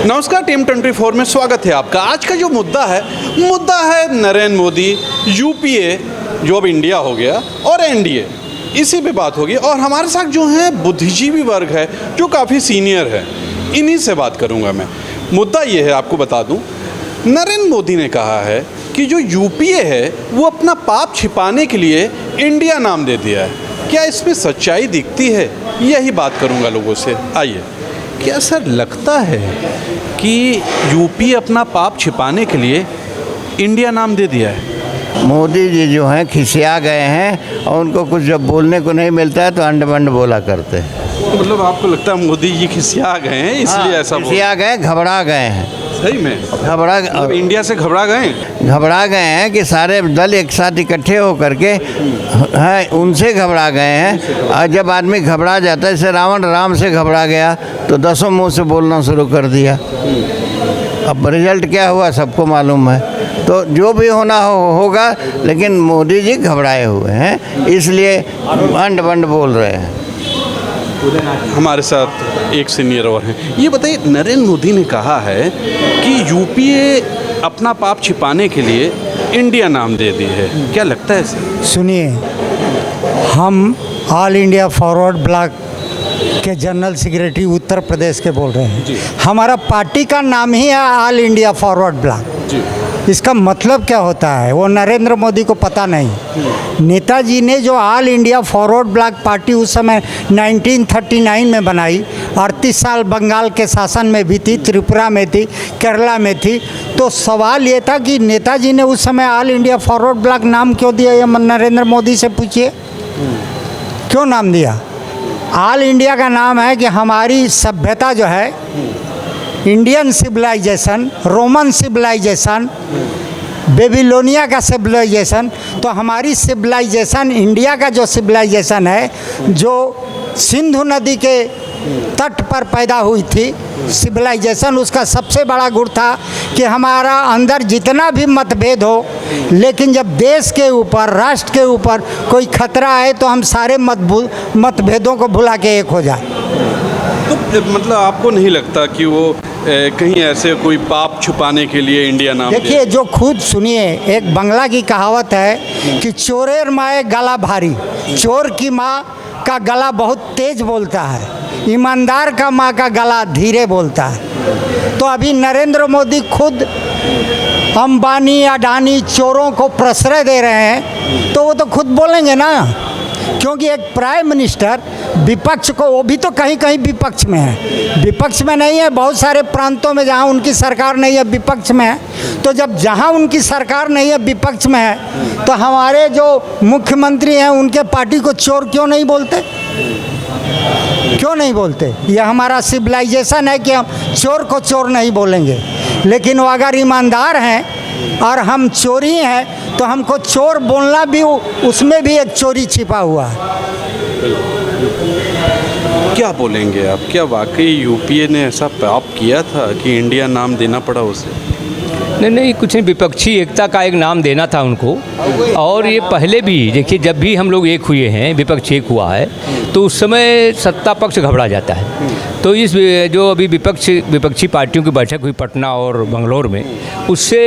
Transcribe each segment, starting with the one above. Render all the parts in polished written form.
नमस्कार, टीम 24 में स्वागत है आपका। आज का जो मुद्दा है नरेंद्र मोदी, यूपीए जो अब इंडिया हो गया, और एनडीए, इसी पे बात होगी। और हमारे साथ जो है बुद्धिजीवी वर्ग है जो काफ़ी सीनियर है, इन्हीं से बात करूँगा मैं। मुद्दा ये है, आपको बता दूँ, नरेंद्र मोदी ने कहा है कि जो यूपीए है वो अपना पाप छिपाने के लिए इंडिया नाम दे दिया है। क्या इसमें सच्चाई दिखती है? यही बात करूँगा लोगों से। आइए, क्या सर लगता है कि यूपी अपना पाप छिपाने के लिए इंडिया नाम दे दिया है? मोदी जी जो हैं खिसिया गए हैं और उनको कुछ जब बोलने को नहीं मिलता है तो अंड बंड बोला करते हैं। तो मतलब आपको लगता है मोदी जी खिसिया गए हैं इसलिए ऐसा खिसिया गए, घबरा गए हैं। सही में मतलब इंडिया से घबरा गए हैं कि सारे दल एक साथ इकट्ठे होकर के हैं, उनसे घबरा गए हैं। और जब आदमी घबरा जाता है, जैसे रावण राम से घबरा गया तो 10 मुँह से बोलना शुरू कर दिया। अब रिजल्ट क्या हुआ सबको मालूम है। तो जो भी होना होगा, लेकिन मोदी जी घबराए हुए हैं, इसलिए अंड बंड बोल रहे हैं। हमारे साथ एक सीनियर और हैं। ये बताइए, नरेंद्र मोदी ने कहा है कि यूपीए अपना पाप छिपाने के लिए इंडिया नाम दे दी है। क्या लगता है सर? सुनिए, हम ऑल इंडिया फॉरवर्ड ब्लॉक के जनरल सेक्रेटरी उत्तर प्रदेश के बोल रहे हैं। हमारा पार्टी का नाम ही है ऑल इंडिया फॉरवर्ड ब्लॉक। इसका मतलब क्या होता है वो नरेंद्र मोदी को पता नहीं। नेताजी ने जो all India forward block party उस समय 1939 में बनाई, 38 साल बंगाल के शासन में भी थी, त्रिपुरा में थी, केरला में थी। तो सवाल ये था कि नेताजी ने उस समय ऑल इंडिया फॉरवर्ड ब्लॉक नाम क्यों दिया? ये नरेंद्र मोदी से पूछिए, क्यों नाम दिया? ऑल इंडिया का नाम है कि हमारी सभ्यता जो है, Indian civilization, Roman civilization, Babylonia का सिविलाइजेशन, तो हमारी सिविलाइजेशन, इंडिया का जो सिविलाइजेशन है, जो सिंधु नदी के तट पर पैदा हुई थी सिविलाइजेशन, उसका सबसे बड़ा गुण था कि हमारा अंदर जितना भी मतभेद हो, लेकिन जब देश के ऊपर, राष्ट्र के ऊपर कोई खतरा है तो हम सारे मतभेदों को भुला के एक हो जाए। तो मतलब आपको नहीं लगता कि वो कहीं ऐसे कोई पाप छुपाने के लिए इंडिया नाम? देखिए, जो खुद सुनिए, एक बंगला की कहावत है कि चोरेर माए गला भारी। चोर की माँ का गला बहुत तेज बोलता है, ईमानदार का माँ का गला धीरे बोलता है। तो अभी नरेंद्र मोदी खुद अंबानी अडानी चोरों को प्रश्रय दे रहे हैं, तो वो तो खुद बोलेंगे ना, क्योंकि एक प्राइम मिनिस्टर विपक्ष को, वो भी तो कहीं कहीं विपक्ष में है, विपक्ष में नहीं है, बहुत सारे प्रांतों में जहां उनकी सरकार नहीं है विपक्ष में है। तो जब जहां उनकी सरकार नहीं है विपक्ष में है, तो हमारे जो मुख्यमंत्री हैं उनके पार्टी को चोर क्यों नहीं बोलते? क्यों नहीं बोलते? यह हमारा सिविलाइजेशन है कि हम चोर को चोर नहीं बोलेंगे, लेकिन वो अगर ईमानदार हैं और हम चोरी हैं तो हमको चोर बोलना भी, उसमें भी एक चोरी छिपा हुआ है। क्या बोलेंगे आप? क्या वाकई यूपीए ने ऐसा पाप किया था कि इंडिया नाम देना पड़ा उसे? नहीं, कुछ नहीं, विपक्षी एकता का एक नाम देना था उनको। और ये पहले भी देखिए, जब भी हम लोग एक हुए हैं, विपक्ष एक हुआ है, तो उस समय सत्ता पक्ष घबरा जाता है। तो इस जो अभी विपक्षी पार्टियों की बैठक हुई पटना और बंगलोर में, उससे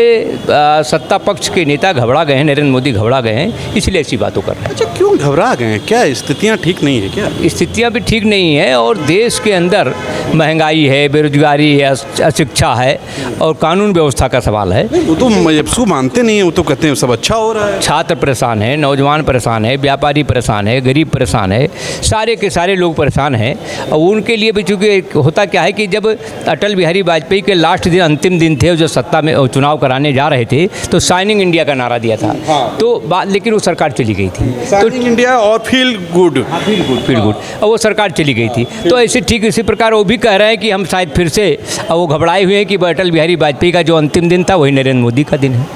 सत्ता पक्ष के नेता घबरा गए हैं, नरेंद्र मोदी घबरा गए हैं, इसलिए ऐसी बातों कर रहे हैं। अच्छा, क्यों घबरा गए हैं? क्या स्थितियाँ ठीक नहीं है क्या? स्थितियाँ भी ठीक नहीं है, और देश के अंदर महंगाई है, बेरोजगारी है, अशिक्षा है, और कानून व्यवस्था का सवाल है। वो तो मजबूर मानते नहीं है, वो तो कहते हैं सब अच्छा हो रहा है। छात्र परेशान है, नौजवान परेशान है, व्यापारी परेशान है, गरीब परेशान है, सारे के सारे लोग परेशान हैं। और उनके लिए भी, चूँकि होता क्या है कि जब अटल बिहारी वाजपेयी के लास्ट दिन, अंतिम दिन थे, जो सत्ता में चुनाव कराने जा रहे थे, तो शाइनिंग इंडिया का नारा दिया था। हाँ। तो लेकिन वो सरकार चली गई थी, तो इंडिया और फील गुड, और वो सरकार चली गई थी। तो ऐसे ठीक इसी प्रकार वो भी कह रहे हैं कि हम शायद फिर से, वो घबराए हुए हैं कि अटल बिहारी वाजपेयी का जो अंतिम दिन था वही नरेंद्र मोदी का दिन है।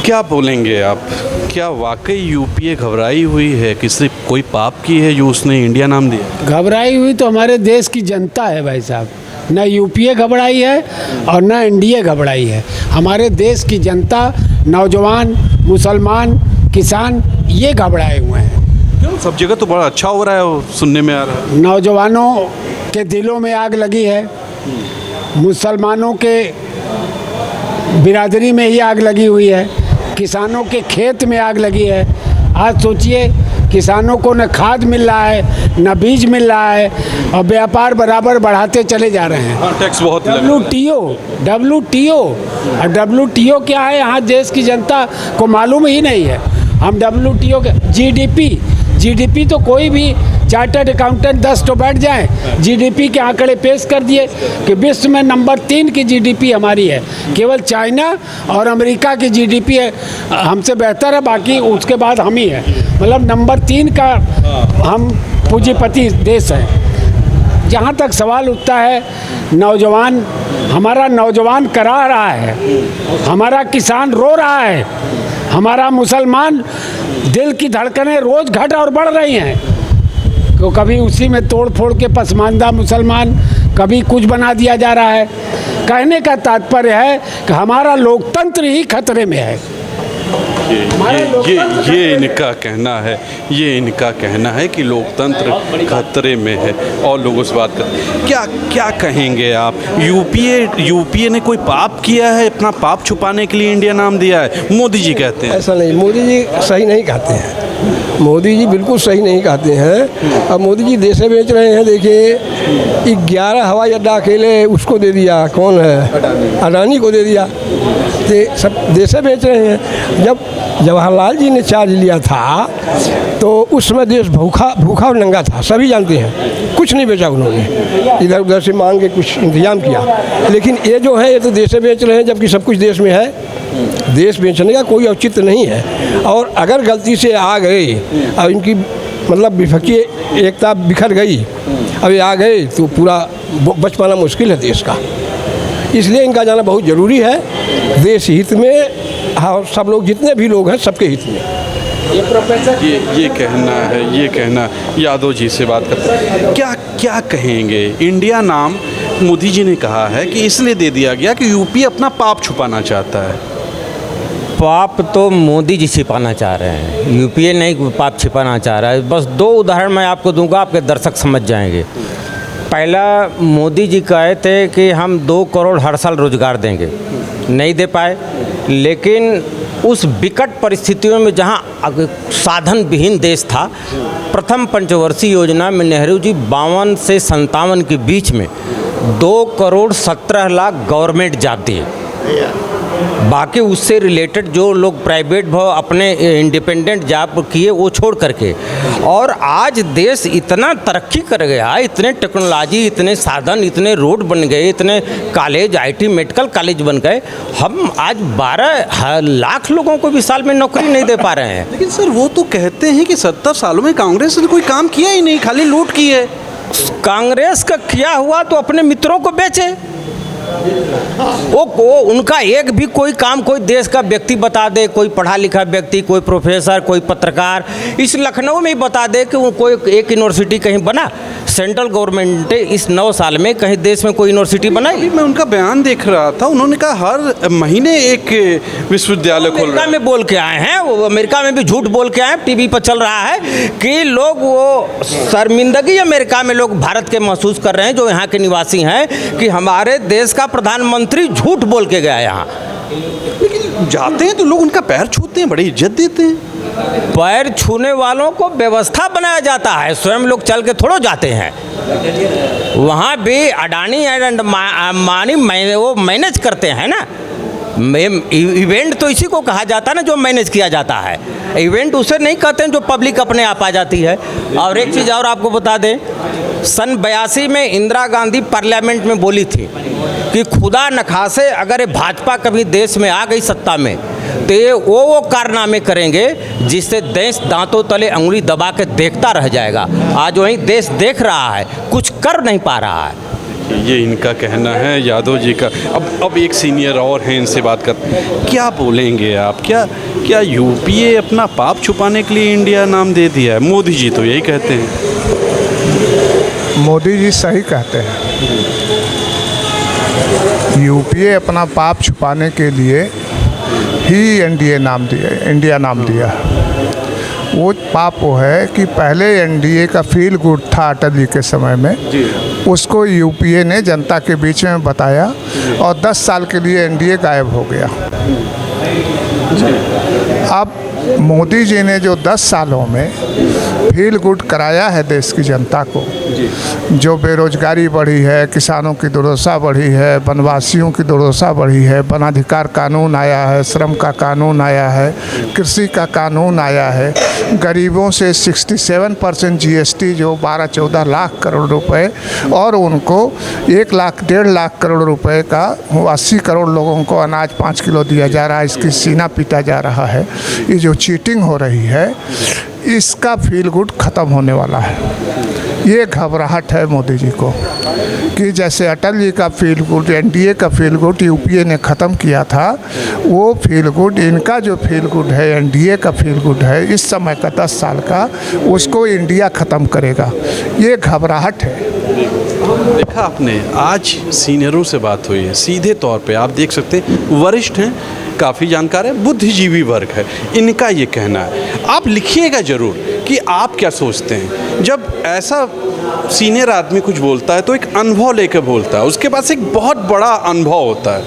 क्या बोलेंगे आप? क्या वाकई यूपीए घबराई हुई है कि सिर्फ कोई पाप की है जो उसने इंडिया नाम दिया? घबराई हुई तो हमारे देश की जनता है भाई साहब। ना यूपीए घबराई है और ना एनडीए घबराई है। हमारे देश की जनता, नौजवान, मुसलमान, किसान, ये घबराए हुए हैं। क्यों? सब जगह तो बड़ा अच्छा हो रहा है, वो सुनने में आ रहा है। नौजवानों के दिलों में आग लगी है, मुसलमानों के बिरादरी में ही आग लगी हुई है, किसानों के खेत में आग लगी है। आज सोचिए, किसानों को न खाद मिल रहा है, न बीज मिल रहा है, और व्यापार बराबर बढ़ाते चले जा रहे हैं। टैक्स बहुत लग रहा है। WTO क्या है, यहाँ देश की जनता को मालूम ही नहीं है। हम WTO के GDP तो कोई भी चार्टर्ड अकाउंटेंट 10 तो बैठ जाए, GDP के आंकड़े पेश कर दिए कि विश्व में नंबर 3 की GDP हमारी है। केवल चाइना और अमेरिका की GDP है हमसे बेहतर है, बाकी उसके बाद हम ही है। मतलब नंबर 3 का हम पूंजीपति देश हैं। जहाँ तक सवाल उठता है, नौजवान, हमारा नौजवान करा रहा है, हमारा किसान रो रहा है, हमारा मुसलमान दिल की धड़कनें रोज़ घट और बढ़ रही हैं। तो कभी उसी में तोड़ फोड़ के पसमानदा मुसलमान, कभी कुछ बना दिया जा रहा है। कहने का तात्पर्य है कि हमारा लोकतंत्र ही खतरे में है। ये इनका कहना है कि लोकतंत्र खतरे में है। और लोगों से बात कर, क्या कहेंगे आप? यूपीए ने कोई पाप किया है? अपना पाप छुपाने के लिए इंडिया नाम दिया है, मोदी जी कहते हैं। ऐसा नहीं, मोदी जी सही नहीं कहते हैं। मोदी जी बिल्कुल सही नहीं कहते हैं। अब मोदी जी देशे बेच रहे हैं। देखिए, 11 हवाई अड्डा अकेले उसको दे दिया, कौन है, अडानी को दे दिया। तो सब देशे बेच रहे हैं। जब जवाहरलाल जी ने चार्ज लिया था तो उस समय देश भूखा और नंगा था, सभी जानते हैं। कुछ नहीं बेचा उन्होंने, इधर उधर से मांग के कुछ इंतजाम किया। लेकिन ये जो है, ये तो देशे बेच रहे हैं, जबकि सब कुछ देश में है। देश बेचने का कोई औचित्य नहीं है। और अगर गलती से आ गए, अब इनकी मतलब विपक्षीय एकता बिखर गई, अब ये आ गए तो पूरा बच पाना मुश्किल है देश का। इसलिए इनका जाना बहुत ज़रूरी है, देश हित में और सब लोग जितने भी लोग हैं सबके हित में। ये कहना यादव जी से बात करते हैं। क्या कहेंगे? इंडिया नाम मोदी जी ने कहा है कि इसलिए दे दिया गया कि यूपी अपना पाप छुपाना चाहता है। पाप तो मोदी जी छिपाना चाह रहे हैं, यूपीए नहीं पाप छिपाना चाह रहा है। बस 2 उदाहरण मैं आपको दूंगा, आपके दर्शक समझ जाएंगे। पहला, मोदी जी कहे थे कि हम 2 करोड़ हर साल रोजगार देंगे, नहीं दे पाए। लेकिन उस विकट परिस्थितियों में जहां साधन विहीन देश था, प्रथम पंचवर्षीय योजना में नेहरू जी 52 से 57 के बीच में 2 करोड़ 17 लाख गवर्नमेंट जॉब दिए। बाकी उससे रिलेटेड जो लोग प्राइवेट अपने इंडिपेंडेंट जॉब किए वो छोड़ करके, और आज देश इतना तरक्की कर गया, इतने टेक्नोलॉजी, इतने साधन, इतने रोड बन गए, इतने कॉलेज, IT मेडिकल कॉलेज बन गए। हम आज 12 लाख लोगों को भी साल में नौकरी नहीं दे पा रहे हैं। लेकिन सर, वो तो कहते हैं कि 70 सालों में कांग्रेस ने कोई काम किया ही नहीं, खाली लूट की है। कांग्रेस का किया हुआ तो अपने मित्रों को बेचे। वो उनका एक भी कोई काम कोई देश का व्यक्ति बता दे, कोई पढ़ा लिखा व्यक्ति, कोई प्रोफेसर, कोई पत्रकार इस लखनऊ में ही बता दे कि वो कोई एक यूनिवर्सिटी कहीं बना। सेंट्रल गवर्नमेंट ने इस 9 साल में कहीं देश में कोई यूनिवर्सिटी बनाई? मैं उनका बयान देख रहा था, उन्होंने कहा हर महीने एक विश्वविद्यालय खोल रहा है। अमेरिका में बोल के आए हैं, वो अमेरिका में भी झूठ बोल के आए, टीवी पर चल रहा है कि लोग वो शर्मिंदगी अमेरिका में लोग भारत के महसूस कर रहे हैं जो यहाँ के निवासी हैं कि हमारे देश का प्रधानमंत्री झूठ बोल के गया यहाँ। लेकिन जाते हैं तो लोग उनका पैर छूते हैं, बड़ी इज्जत देते हैं। पैर छूने वालों को व्यवस्था बनाया जाता है, स्वयं लोग चल के थोड़ो जाते हैं। वहाँ भी अडानी एंड अंबानी वो मैनेज करते हैं ना। इवेंट तो इसी को कहा जाता है ना जो मैनेज किया जाता है। इवेंट उसे नहीं कहते हैं जो पब्लिक अपने आप आ जाती है। और एक चीज़ और आपको बता दें, सन 82 में इंदिरा गांधी पार्लियामेंट में बोली थी कि खुदा न खासे अगर ये भाजपा कभी देश में आ गई सत्ता में तो ये वो कारनामे करेंगे जिससे देश दांतों तले अंगुली दबा के देखता रह जाएगा। आज वही देश देख रहा है, कुछ कर नहीं पा रहा है। ये इनका कहना है यादव जी का। अब एक सीनियर और हैं, इनसे बात करते हैं। क्या बोलेंगे आप? क्या यूपीए अपना पाप छुपाने के लिए इंडिया नाम दे दिया है? मोदी जी तो यही कहते हैं। मोदी जी सही कहते हैं। यूपीए अपना पाप छुपाने के लिए ही इंडिया नाम दिया। वो पाप वो है कि पहले एनडीए का फील गुड था अटल जी के समय में, उसको यूपीए ने जनता के बीच में बताया और 10 साल के लिए एनडीए गायब हो गया। अब मोदी जी ने जो 10 सालों में फील गुड कराया है देश की जनता को, जो बेरोजगारी बढ़ी है, किसानों की दुर्दशा बढ़ी है, वनवासियों की दुर्दशा बढ़ी है, वनाधिकार कानून आया है, श्रम का कानून आया है, कृषि का कानून आया है, गरीबों से 67% जीएसटी जो 12-14 लाख करोड़ रुपए, और उनको 1 लाख 1.5 लाख करोड़ रुपए का 80 करोड़ लोगों को अनाज 5 किलो दिया जा रहा है, इसकी सीना पीटा जा रहा है। ये जो चीटिंग हो रही है इसका फील गुड ख़त्म होने वाला है। ये घबराहट है मोदी जी को कि जैसे अटल जी का फील गुड, एनडीए का फील गुड यूपीए ने ख़त्म किया था, वो फील गुड, इनका जो फील गुड है, एनडीए का फील गुड है इस समय का 10 साल का, उसको इंडिया ख़त्म करेगा। ये घबराहट है। देखा आपने, आज सीनियरों से बात हुई है, सीधे तौर पे आप देख सकते हैं, वरिष्ठ हैं, काफ़ी जानकार है, बुद्धिजीवी वर्ग है, इनका ये कहना है। आप लिखिएगा ज़रूर कि आप क्या सोचते हैं। जब ऐसा सीनियर आदमी कुछ बोलता है तो एक अनुभव लेकर बोलता है, उसके पास एक बहुत बड़ा अनुभव होता है।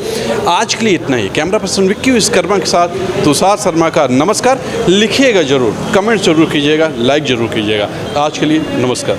आज के लिए इतना ही। कैमरा पर्सन विक्की विश्वकर्मा के साथ तुषार शर्मा का नमस्कार। लिखिएगा ज़रूर, कमेंट ज़रूर कीजिएगा, लाइक ज़रूर कीजिएगा। आज के लिए नमस्कार।